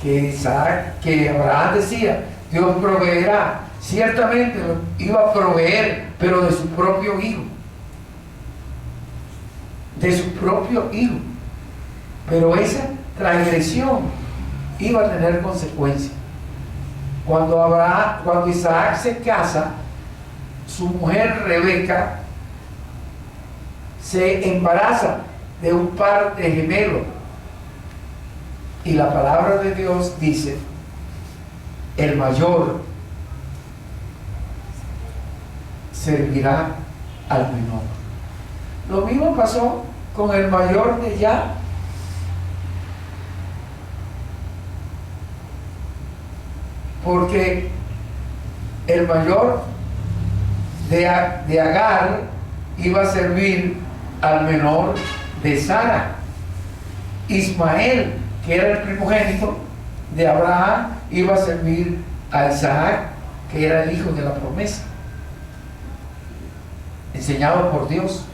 que Abraham decía, Dios proveerá. Ciertamente iba a proveer, pero de su propio hijo. De su propio hijo. Pero esa transgresión iba a tener consecuencias. Cuando Isaac se casa, su mujer Rebeca se embaraza de un par de gemelos. Y la palabra de Dios dice, el mayor servirá al menor. Lo mismo pasó con el mayor de Ya. Porque el mayor de Agar iba a servir al menor de Sara. Ismael, que era el primogénito de Abraham, iba a servir a Isaac, que era el hijo de la promesa, enseñado por Dios.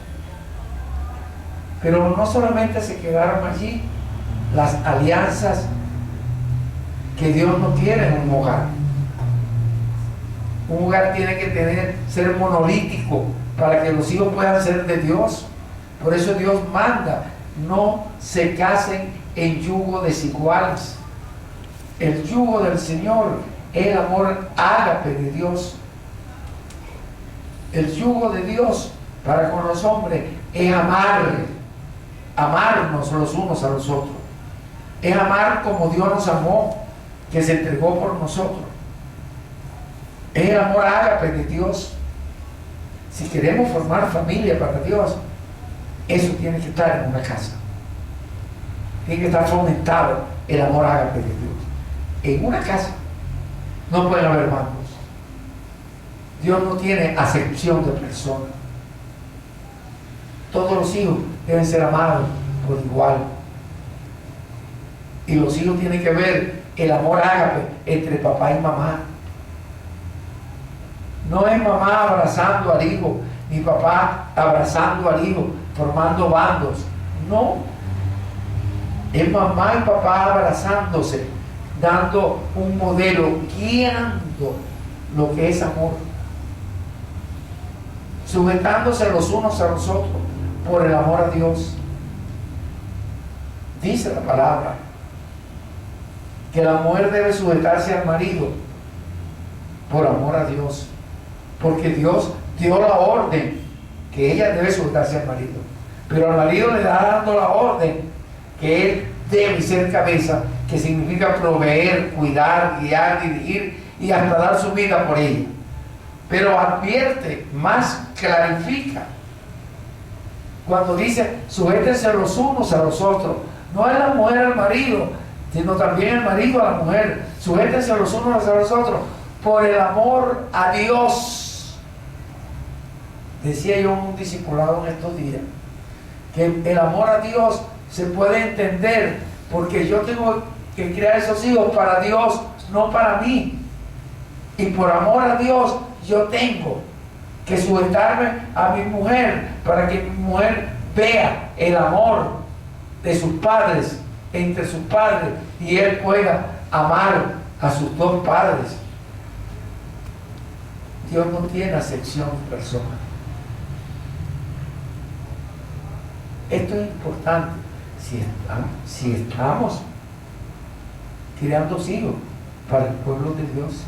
Pero no solamente se quedaron allí las alianzas que Dios no quiere en un hogar. Un hogar tiene que ser monolítico para que los hijos puedan ser de Dios. Por eso Dios manda, no se casen en yugo desiguales. El yugo del Señor es el amor ágape de Dios. El yugo de Dios para con los hombres es amarnos los unos a los otros. Es amar como Dios nos amó, que se entregó por nosotros. Es el amor ágape de Dios. Si queremos formar familia para Dios, eso tiene que estar en una casa. Tiene que estar fomentado el amor ágape de Dios. En una casa no pueden haber bandos. Dios no tiene acepción de personas. Todos los hijos deben ser amados por igual. Y los hijos tienen que ver el amor ágape entre papá y mamá. No es mamá abrazando al hijo, ni papá abrazando al hijo, formando bandos. No. Es mamá y papá abrazándose, dando un modelo, guiando lo que es amor. Sujetándose los unos a los otros por el amor a Dios. Dice la palabra que la mujer debe sujetarse al marido por amor a Dios, porque Dios dio la orden que ella debe sujetarse al marido, pero al marido le da dando la orden que él debe ser cabeza, que significa proveer, cuidar, guiar, dirigir y hasta dar su vida por ella. Pero advierte, más clarifica cuando dice sujétense los unos a los otros. No es la mujer al marido, sino también el marido a la mujer. Sujétense los unos a los otros por el amor a Dios. Decía yo en un discipulado en estos días que el amor a Dios se puede entender porque yo tengo que criar esos hijos para Dios, no para mí. Y por amor a Dios yo tengo que sujetarme a mi mujer para que mi mujer vea el amor de sus padres, entre sus padres, y él pueda amar a sus dos padres. Dios no tiene acepción de personas. Esto es importante si estamos criando hijos para el pueblo de Dios.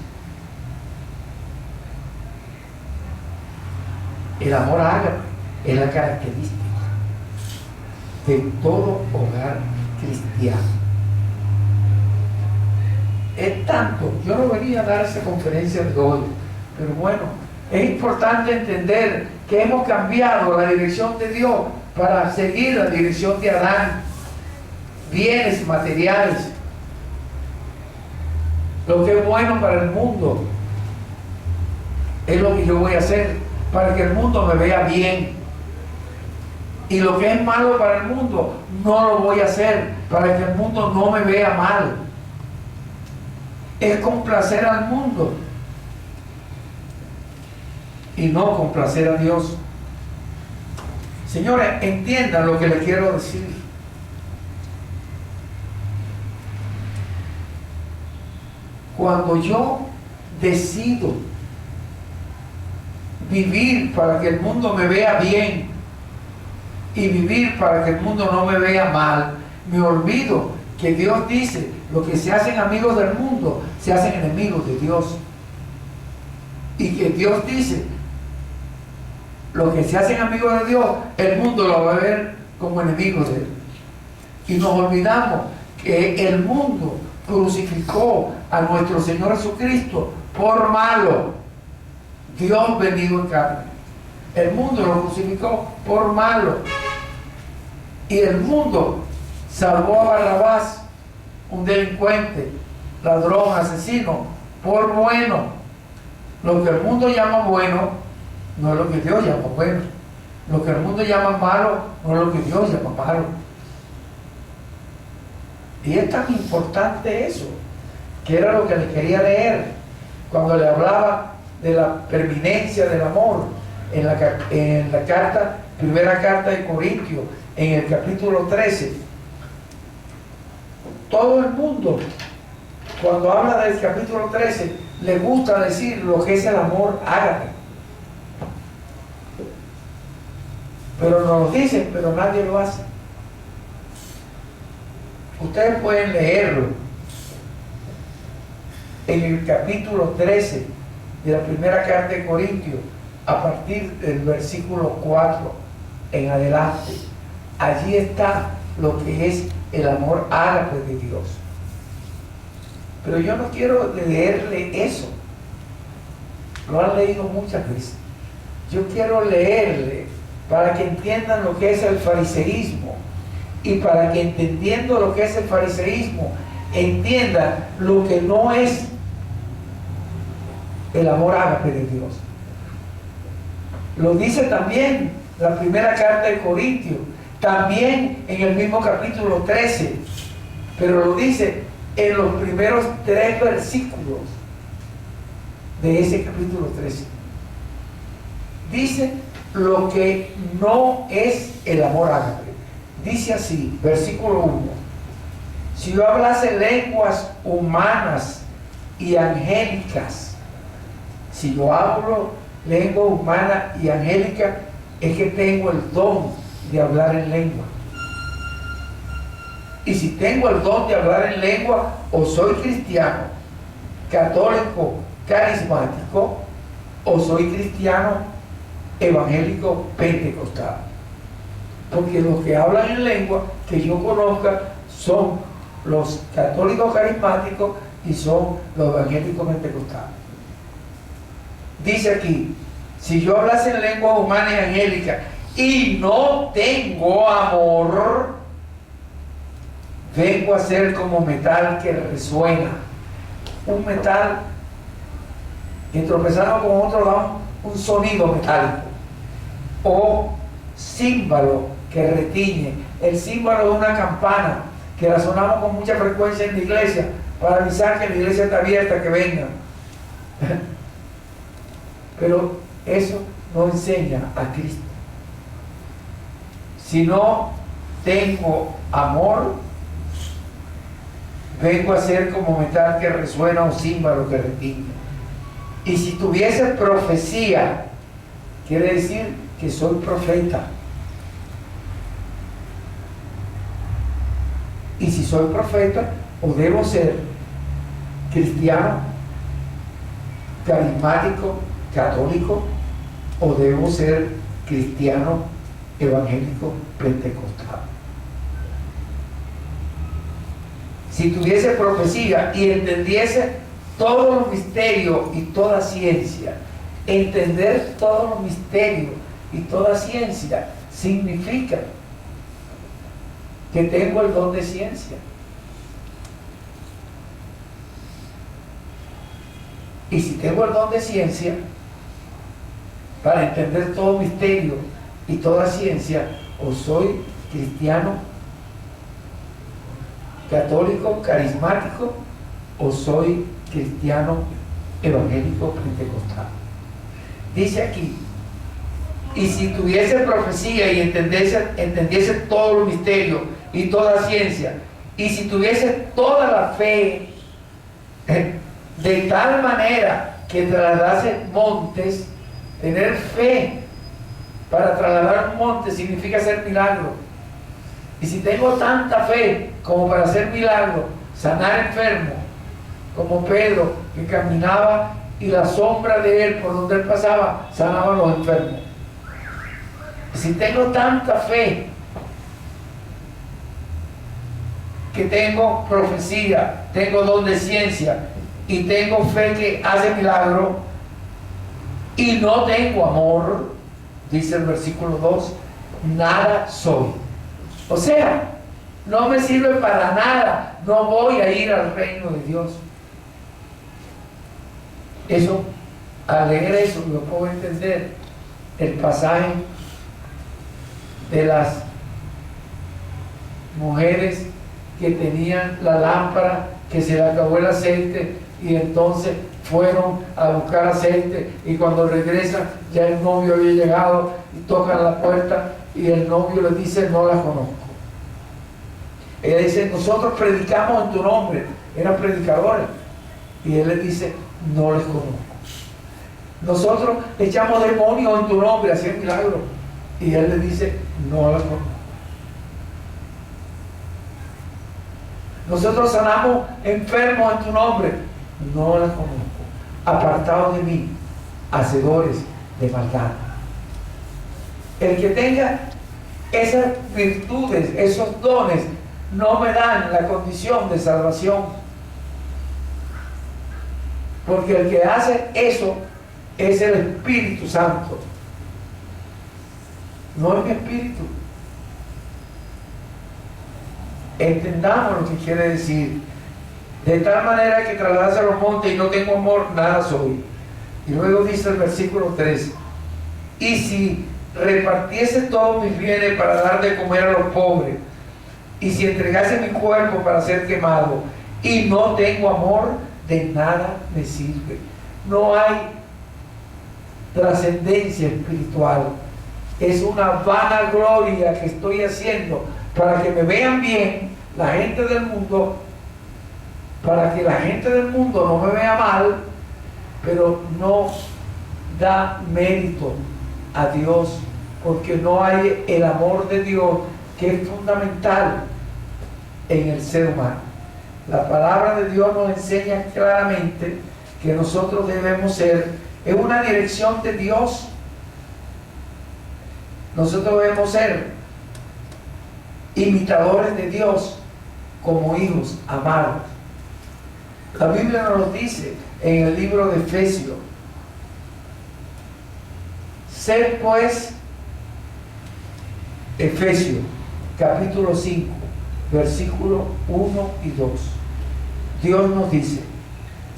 El amor ágape es la característica de todo hogar cristiano. Es tanto, yo no venía a dar esa conferencia de hoy, pero bueno, es importante entender que hemos cambiado la dirección de Dios para seguir la dirección de Adán. Bienes materiales, lo que es bueno para el mundo es lo que yo voy a hacer para que el mundo me vea bien, y lo que es malo para el mundo no lo voy a hacer para que el mundo no me vea mal. Es complacer al mundo y no complacer a Dios. Señores, entiendan lo que les quiero decir. Cuando yo decido vivir para que el mundo me vea bien y vivir para que el mundo no me vea mal, me olvido que Dios dice, los que se hacen amigos del mundo se hacen enemigos de Dios. Y que Dios dice, los que se hacen amigos de Dios, el mundo lo va a ver como enemigos de Él. Y nos olvidamos que el mundo crucificó a nuestro Señor Jesucristo por malo. Dios venido en carne. El mundo lo crucificó por malo. Y el mundo salvó a Barrabás, un delincuente, ladrón, asesino, por bueno. Lo que el mundo llama bueno no es lo que Dios llama bueno. Lo que el mundo llama malo no es lo que Dios llama malo. Y es tan importante eso, que era lo que le quería leer cuando le hablaba de la permanencia del amor en la carta, primera carta de Corintios, en el capítulo 13. Todo el mundo, cuando habla del capítulo 13, le gusta decir lo que es el amor ágape. Pero nos lo dicen, pero nadie lo hace. Ustedes pueden leerlo en el capítulo 13 de la primera carta de Corintios, a partir del versículo 4 en adelante. Allí está lo que es el amor ágape de Dios. Pero yo no quiero leerle eso. Lo han leído muchas veces. Yo quiero leerle para que entiendan lo que es el fariseísmo, y para que entendiendo lo que es el fariseísmo, entiendan lo que no es el amor ágape de Dios. Lo dice también la primera carta de Corintios, también en el mismo capítulo 13, pero lo dice en los primeros 3 versículos de ese capítulo 13. Dice lo que no es el amor ágape. Dice así, versículo 1: si yo hablase lenguas humanas y angélicas, si yo hablo lengua humana y angélica, es que tengo el don de hablar en lengua. Y si tengo el don de hablar en lengua, o soy cristiano, católico, carismático, o soy cristiano, evangélico, pentecostal. Porque los que hablan en lengua, que yo conozca, son los católicos carismáticos y son los evangélicos pentecostales. Dice aquí, si yo hablase en lengua humana y angélica y no tengo amor, vengo a ser como metal que resuena. Un metal que tropezando con otro da un sonido metálico. O címbalo que retiñe. El címbalo de una campana que la sonamos con mucha frecuencia en la iglesia para avisar que la iglesia está abierta, que vengan. Pero eso no enseña a Cristo. Si no tengo amor, vengo a ser como metal que resuena o címbalo que retiñe. Y si tuviese profecía, quiere decir que soy profeta. Y si soy profeta, o debo ser cristiano, carismático, católico, o debo ser cristiano, evangélico, pentecostal. Si tuviese profecía y entendiese todos los misterios y toda ciencia, entender todos los misterios y toda ciencia significa que tengo el don de ciencia. Y si tengo el don de ciencia, para entender todo misterio y toda ciencia, o soy cristiano, católico, carismático, o soy cristiano, evangélico, pentecostal. Dice aquí, y si tuviese profecía y entendiese todo los misterios y toda ciencia, y si tuviese toda la fe, de tal manera que trasladase montes. Tener fe para trasladar un monte significa hacer milagro. Y si tengo tanta fe como para hacer milagro, sanar enfermos, como Pedro, que caminaba y la sombra de él por donde él pasaba sanaba a los enfermos. Si tengo tanta fe que tengo profecía, tengo don de ciencia y tengo fe que hace milagro y no tengo amor, dice el versículo 2, nada soy. O sea, no me sirve para nada, no voy a ir al reino de Dios. Eso, al leer eso, yo puedo entender el pasaje de las mujeres que tenían la lámpara, que se le acabó el aceite y entonces fueron a buscar aceite y cuando regresan ya el novio había llegado y tocan la puerta y el novio les dice: no la conozco. Ella dice: nosotros predicamos en tu nombre, eran predicadores, y él les dice: no les conozco. Nosotros echamos demonios en tu nombre, hacían milagros, y él les dice: no las conozco. Nosotros sanamos enfermos en tu nombre, no las conozco. Apartados de mí, hacedores de maldad. El que tenga esas virtudes, esos dones, no me dan la condición de salvación. Porque el que hace eso es el Espíritu Santo. No es mi espíritu. Entendamos lo que quiere decir. De tal manera que trasladase a los montes y no tengo amor, nada soy. Y luego dice el versículo 3: y si repartiese todos mis bienes para dar de comer a los pobres, y si entregase mi cuerpo para ser quemado, y no tengo amor, de nada me sirve. No hay trascendencia espiritual. Es una vanagloria que estoy haciendo para que me vean bien la gente del mundo, para que la gente del mundo no me vea mal, pero no da mérito a Dios, porque no hay el amor de Dios, que es fundamental en el ser humano. La palabra de Dios nos enseña claramente que nosotros debemos ser en una dirección de Dios. Nosotros debemos ser imitadores de Dios como hijos amados. La Biblia nos lo dice en el libro de Efesios: sed pues, Efesios capítulo 5 versículos 1 y 2. Dios nos dice: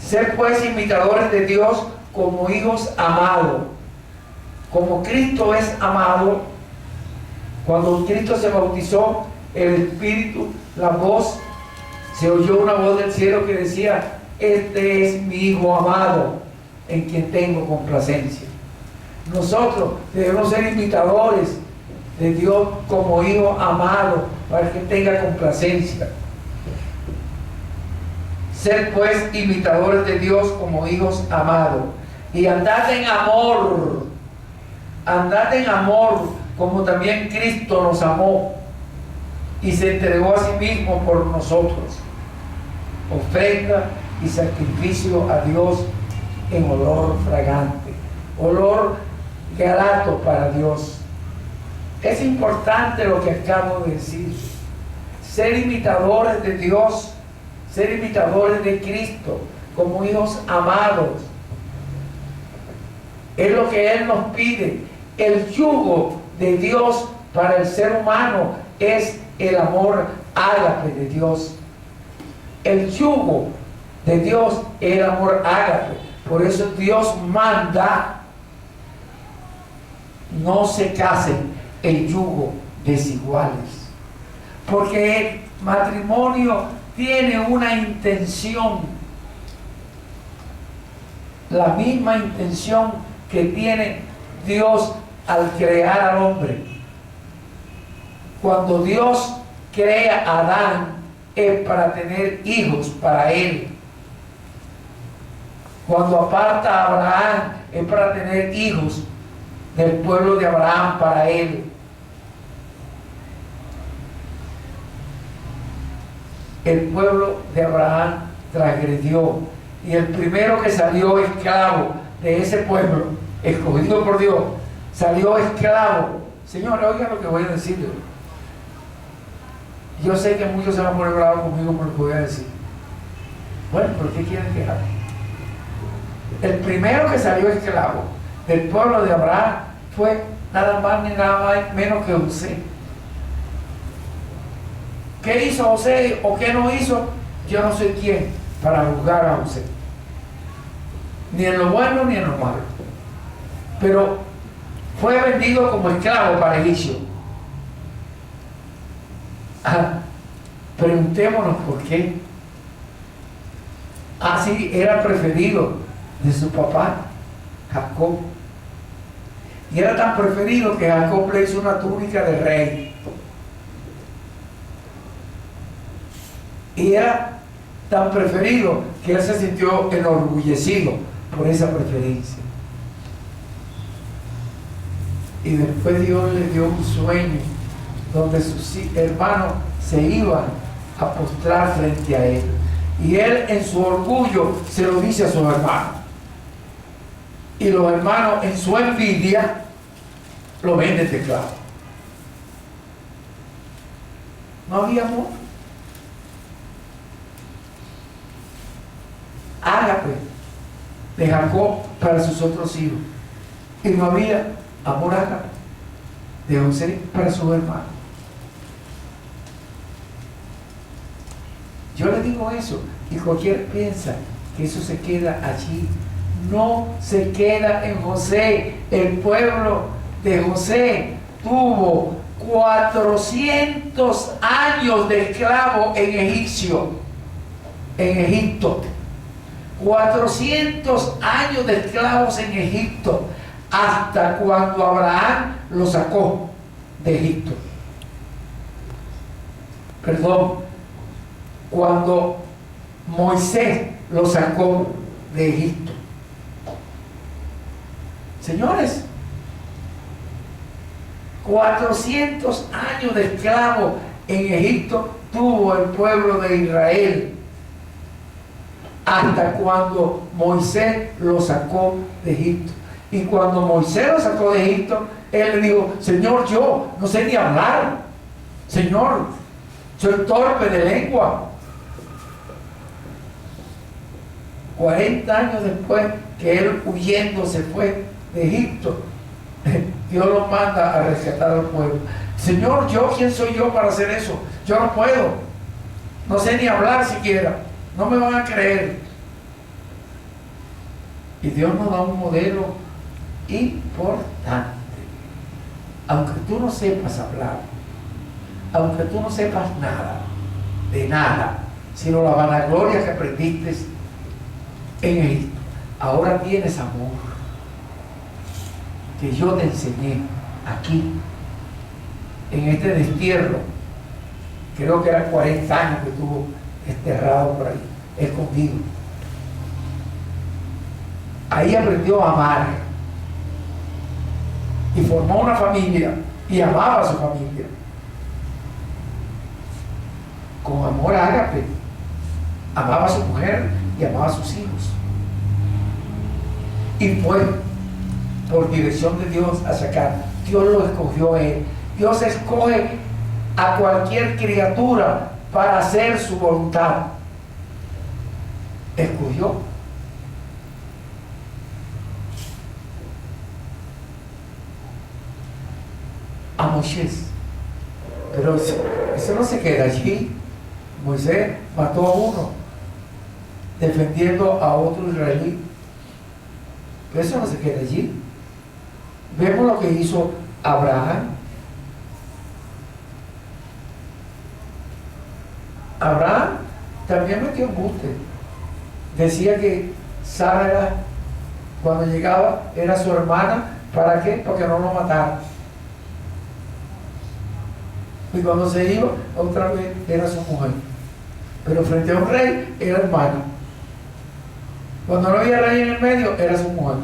sed pues imitadores de Dios como hijos amados, como Cristo es amado. Cuando Cristo se bautizó, el Espíritu, la voz, se oyó una voz del cielo que decía: este es mi Hijo amado, en quien tengo complacencia. Nosotros debemos ser imitadores de Dios como hijos amados, para que tenga complacencia. Ser pues imitadores de Dios como hijos amados, y andad en amor. Andad en amor, como también Cristo nos amó y se entregó a sí mismo por nosotros, ofrenda y sacrificio a Dios en olor fragante, olor grato para Dios. Es importante lo que acabo de decir: ser imitadores de Dios, ser imitadores de Cristo como hijos amados. Es lo que Él nos pide. El yugo de Dios para el ser humano es el amor ágape de Dios. El yugo de Dios es el amor ágape. Por eso Dios manda: no se casen en yugo desiguales. Porque el matrimonio tiene una intención, la misma intención que tiene Dios al crear al hombre. Cuando Dios crea a Adán, es para tener hijos para él. Cuando aparta a Abraham es para tener hijos del pueblo de Abraham para él. El pueblo de Abraham transgredió, y el primero que salió esclavo de ese pueblo, escogido por Dios, salió esclavo. Señores, oigan lo que voy a decirles. Yo sé que muchos se van a poner bravos conmigo por lo que voy a decir. Bueno, ¿pero qué quieren que haga? El primero que salió esclavo del pueblo de Abraham fue nada más ni nada más menos que José. ¿Qué hizo José o qué no hizo? Yo no soy quien para juzgar a José, ni en lo bueno ni en lo malo, pero fue vendido como esclavo para Egipcio. Preguntémonos por qué. Así era preferido de su papá Jacob, y era tan preferido que Jacob le hizo una túnica de rey, y era tan preferido que él se sintió enorgullecido por esa preferencia. Y después Dios le dio un sueño donde sus hermanos se iban a postrar frente a él, y él en su orgullo se lo dice a sus hermanos, y los hermanos en su envidia lo venden de esclavo. No había amor. Ágape de Jacob para sus otros hijos, y no había amor ágape de José para sus hermanos. Yo le digo eso, y cualquiera piensa que eso se queda allí. No se queda en José. El pueblo de José tuvo 400 años de esclavo en Egipto. 400 años de esclavos en Egipto, hasta cuando Abraham lo sacó de Egipto. Perdón, cuando Moisés lo sacó de Egipto. Señores, 400 años de esclavo en Egipto tuvo el pueblo de Israel, hasta cuando Moisés lo sacó de Egipto. Y cuando Moisés lo sacó de Egipto, él le dijo: Señor, yo no sé ni hablar. Señor, soy torpe de lengua. 40 años después que él huyendo se fue de Egipto, Dios lo manda a rescatar al pueblo. Señor, ¿quién soy yo para hacer eso? Yo no puedo. No sé ni hablar siquiera. No me van a creer. Y Dios nos da un modelo importante. Aunque tú no sepas hablar, aunque tú no sepas nada, de nada, sino la vanagloria que aprendiste en Egipto, ahora tienes amor, que yo te enseñé aquí, en este destierro. Creo que eran 40 años que estuvo desterrado por ahí, escondido. Ahí aprendió a amar, y formó una familia, y amaba a su familia con amor ágape. Amaba a su mujer y amaba a sus hijos, y fue por dirección de Dios a sacar. Dios lo escogió a él. Dios escoge a cualquier criatura para hacer su voluntad. Escogió a Moisés, pero eso no se queda allí. Moisés mató a uno defendiendo a otro israelí, pero eso no se queda allí. Vemos lo que hizo Abraham. Abraham también metió embuste. Decía que Sara, cuando llegaba, era su hermana. ¿Para qué? Para que no lo matara. Y cuando se iba, otra vez era su mujer. Pero frente a un rey, era hermano. Cuando no había rey en el medio, era su mujer.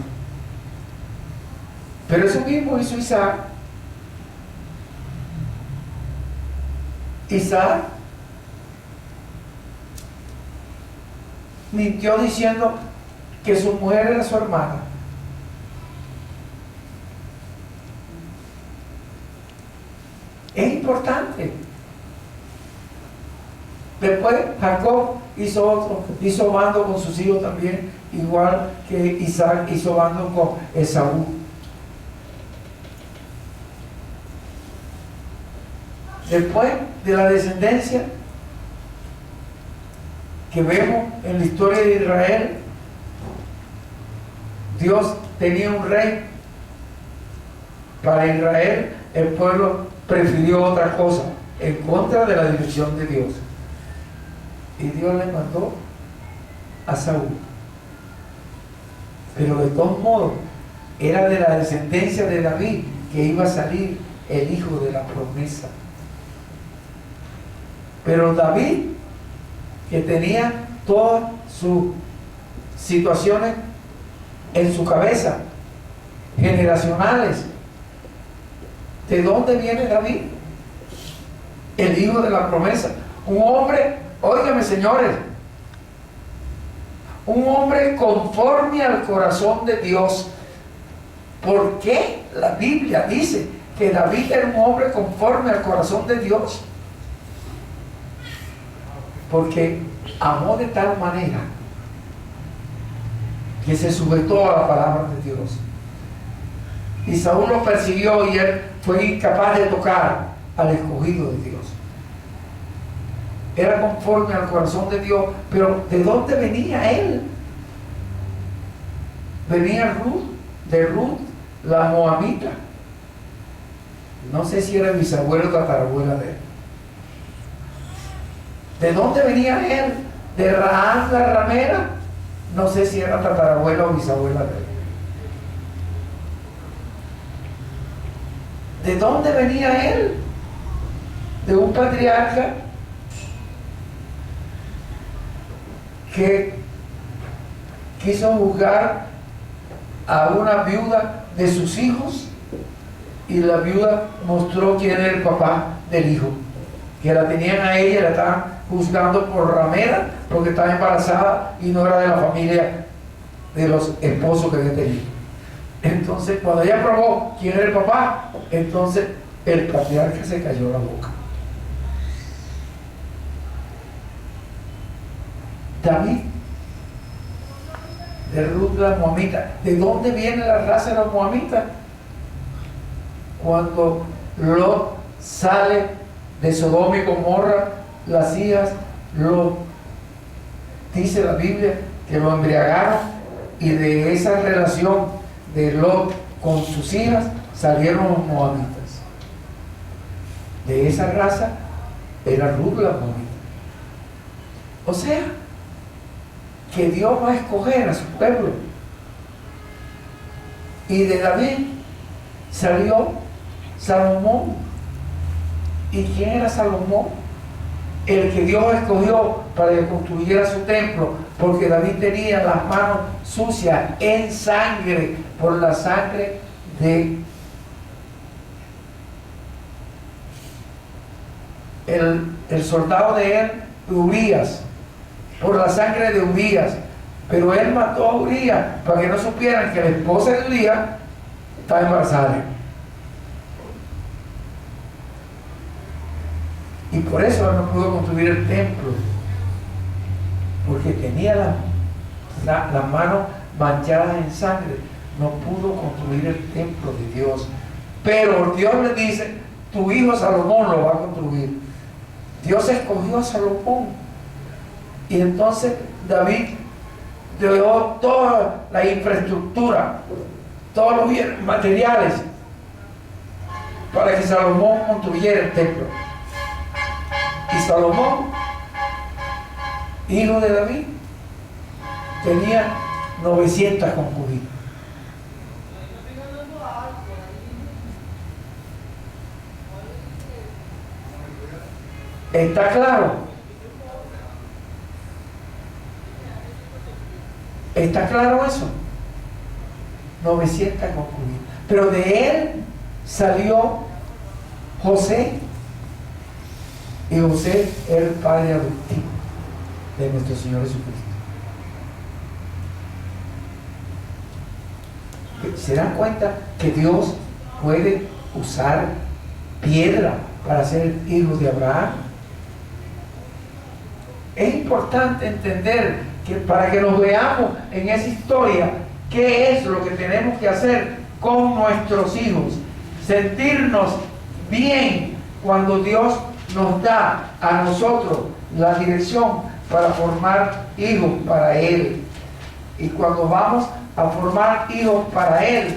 Pero eso mismo hizo Isaac. Isaac mintió diciendo que su mujer era su hermana. Es importante. Después Jacob hizo bando con sus hijos también, igual que Isaac hizo bando con Esaú. Después de la descendencia que vemos en la historia de Israel, Dios tenía un rey. Para Israel, el pueblo prefirió otra cosa, en contra de la dirección de Dios. Y Dios le mandó a Saúl. Pero de todos modos, era de la descendencia de David que iba a salir el hijo de la promesa. Pero David, que tenía todas sus situaciones en su cabeza, generacionales. ¿De dónde viene David? El hijo de la promesa. Un hombre, óigame señores, un hombre conforme al corazón de Dios. ¿Por qué la Biblia dice que David era un hombre conforme al corazón de Dios? Porque amó de tal manera que se sujetó a la palabra de Dios. Y Saúl lo persiguió y él fue incapaz de tocar al escogido de Dios. Era conforme al corazón de Dios, pero ¿de dónde venía él? Venía de Ruth, la moabita. No sé si era bisabuelo o tatarabuela de él. ¿De dónde venía él? ¿De Rahab la ramera? No sé si era tatarabuela o bisabuela de él. ¿De dónde venía él? De un patriarca que quiso juzgar a una viuda de sus hijos, y la viuda mostró quién era el papá del hijo, que la tenían a ella, la estaban juzgando por ramera porque estaba embarazada y no era de la familia de los esposos que había tenido. Entonces cuando ella probó quién era el papá, entonces el patriarca se cayó la boca. David, de Ruth la moabita. ¿De dónde viene la raza de los moabitas? Cuando Lot sale de Sodoma y Gomorra, las hijas Lot, dice la Biblia que lo embriagaron, y de esa relación de Lot con sus hijas salieron los moabitas. De esa raza era Ruth la moabita. O sea, que Dios va a escoger a su pueblo. Y de David salió Salomón. ¿Y quién era Salomón? El que Dios escogió para que construyera su templo, porque David tenía las manos sucias en sangre, por la sangre de el soldado de él, Urías, por la sangre de Urías. Pero él mató a Urías para que no supieran que la esposa de Urías estaba embarazada. Y por eso él no pudo construir el templo, porque tenía las manos manchadas en sangre. No pudo construir el templo de Dios. Pero Dios le dice: tu hijo Salomón lo va a construir. Dios escogió a Salomón. Y entonces David dio toda la infraestructura, todos los materiales para que Salomón construyera el templo. Y Salomón, hijo de David, tenía 900 concubinas. ¿Está claro? ¿Está claro eso? 900 concubinas. Pero de él salió José. Y José era el padre adoptivo de nuestro Señor Jesucristo. ¿Se dan cuenta que Dios puede usar piedra para ser hijos de Abraham? Es importante entender que para que nos veamos en esa historia, ¿qué es lo que tenemos que hacer con nuestros hijos? Sentirnos bien cuando Dios nos da a nosotros la dirección para formar hijos para Él. Y cuando vamos a formar hijos para Él,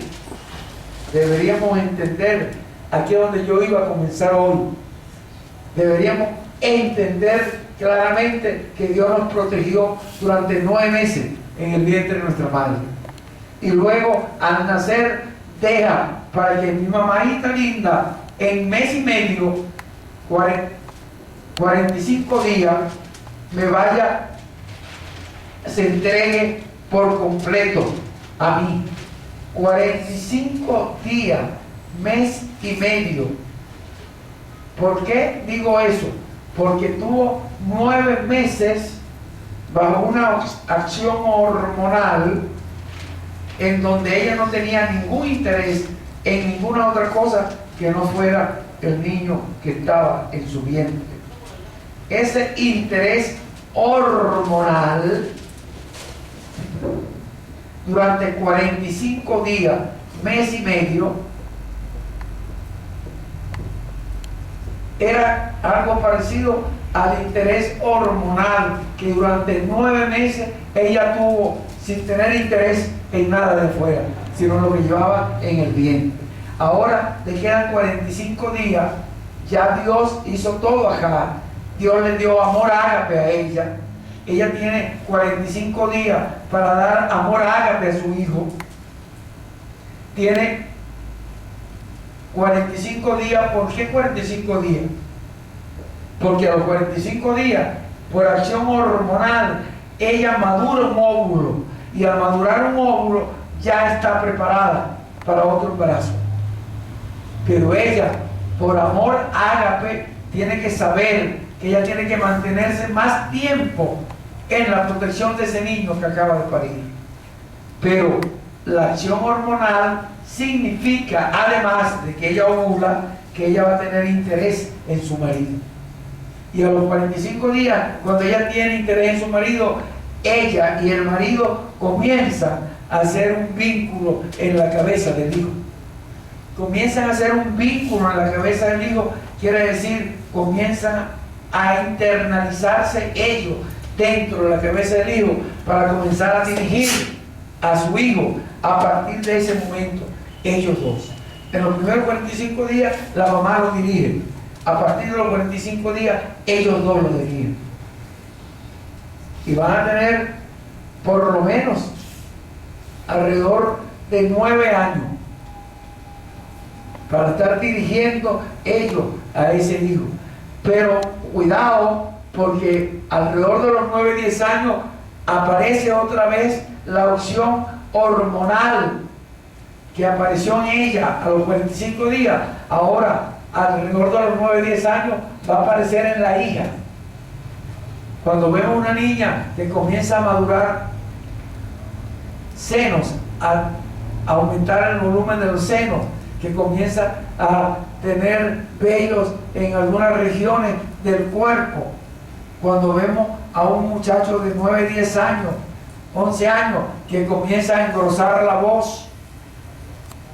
deberíamos entender, aquí es donde yo iba a comenzar hoy, deberíamos entender claramente que Dios nos protegió durante 9 meses en el vientre de nuestra madre. Y luego al nacer deja para que mi mamá linda en mes y medio, 45 días, me vaya, se entregue por completo a mí. 45 días, mes y medio. ¿Por qué digo eso? Porque tuvo 9 meses bajo una acción hormonal en donde ella no tenía ningún interés en ninguna otra cosa que no fuera el niño que estaba en su vientre. Ese interés hormonal durante 45 días, mes y medio, era algo parecido al interés hormonal que durante 9 meses ella tuvo sin tener interés en nada de fuera, sino lo que llevaba en el vientre. Ahora le quedan 45 días, ya Dios hizo todo acá, Dios le dio amor ágape a ella. Ella tiene 45 días para dar amor ágape a su hijo. Tiene 45 días. ¿Por qué 45 días? Porque a los 45 días, por acción hormonal, ella madura un óvulo. Y al madurar un óvulo, ya está preparada para otro embarazo. Pero ella, por amor ágape, tiene que saber que ella tiene que mantenerse más tiempo en la protección de ese niño que acaba de parir. Pero la acción hormonal significa, además de que ella ovula, que ella va a tener interés en su marido. Y a los 45 días, cuando ella tiene interés en su marido, ella y el marido comienzan a hacer un vínculo en la cabeza del hijo. Comienzan a hacer un vínculo en la cabeza del hijo, quiere decir, comienzan a internalizarse ellos dentro de la cabeza del hijo para comenzar a dirigir a su hijo a partir de ese momento, ellos dos. En los primeros 45 días la mamá lo dirige, a partir de los 45 días ellos dos lo dirigen. Y van a tener por lo menos alrededor de 9 años para estar dirigiendo ellos a ese hijo. Pero cuidado, porque alrededor de los 9-10 años aparece otra vez la opción hormonal que apareció en ella a los 45 días. Ahora, alrededor de los 9-10 años, va a aparecer en la hija. Cuando vemos una niña que comienza a madurar senos, a aumentar el volumen de los senos, que comienza a tener vellos en algunas regiones del cuerpo. Cuando vemos a un muchacho de 9-10 años, 11 años, que comienza a engrosar la voz,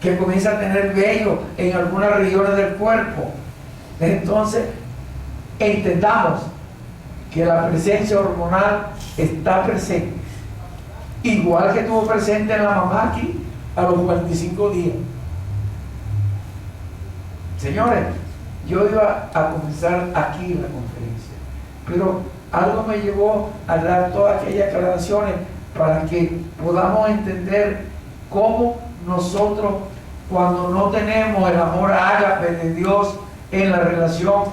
que comienza a tener vello en algunas regiones del cuerpo, entonces entendamos que la presencia hormonal está presente, igual que estuvo presente en la mamá aquí a los 45 días. Señores, yo iba a comenzar aquí la conferencia, pero algo me llevó a dar todas aquellas aclaraciones para que podamos entender cómo nosotros, cuando no tenemos el amor ágape de Dios en la relación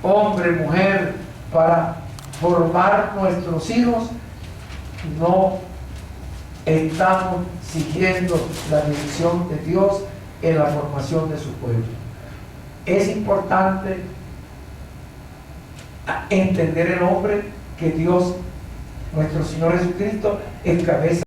hombre-mujer para formar nuestros hijos, no estamos siguiendo la dirección de Dios en la formación de su pueblo. Es importante entender el hombre que Dios, nuestro Señor Jesucristo, encabeza